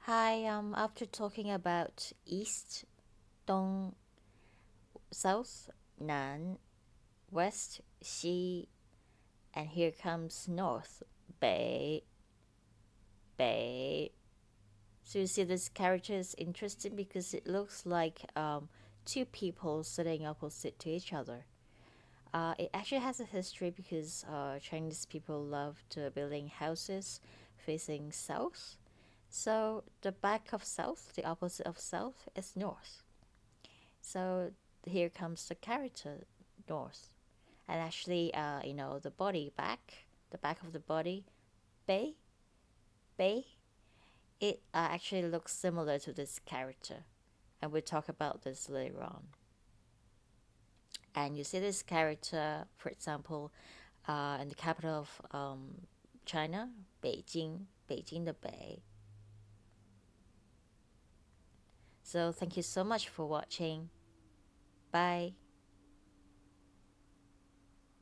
Hi, after talking about east, 东 south, 南 west, 西, and here comes north, 北 北. So you see this character is interesting because it looks like two people sitting opposite to each other. It actually has a history because Chinese people loved building houses facing south. So the back of south, the opposite of south, is north. So here comes the character north, and actually, the body back, the back of the body, bay, bay. It actually looks similar to this character, and we'll talk about this later on. And you see this character, for example, in the capital of China, Beijing, Beijing the Bay. So thank you so much for watching. Bye.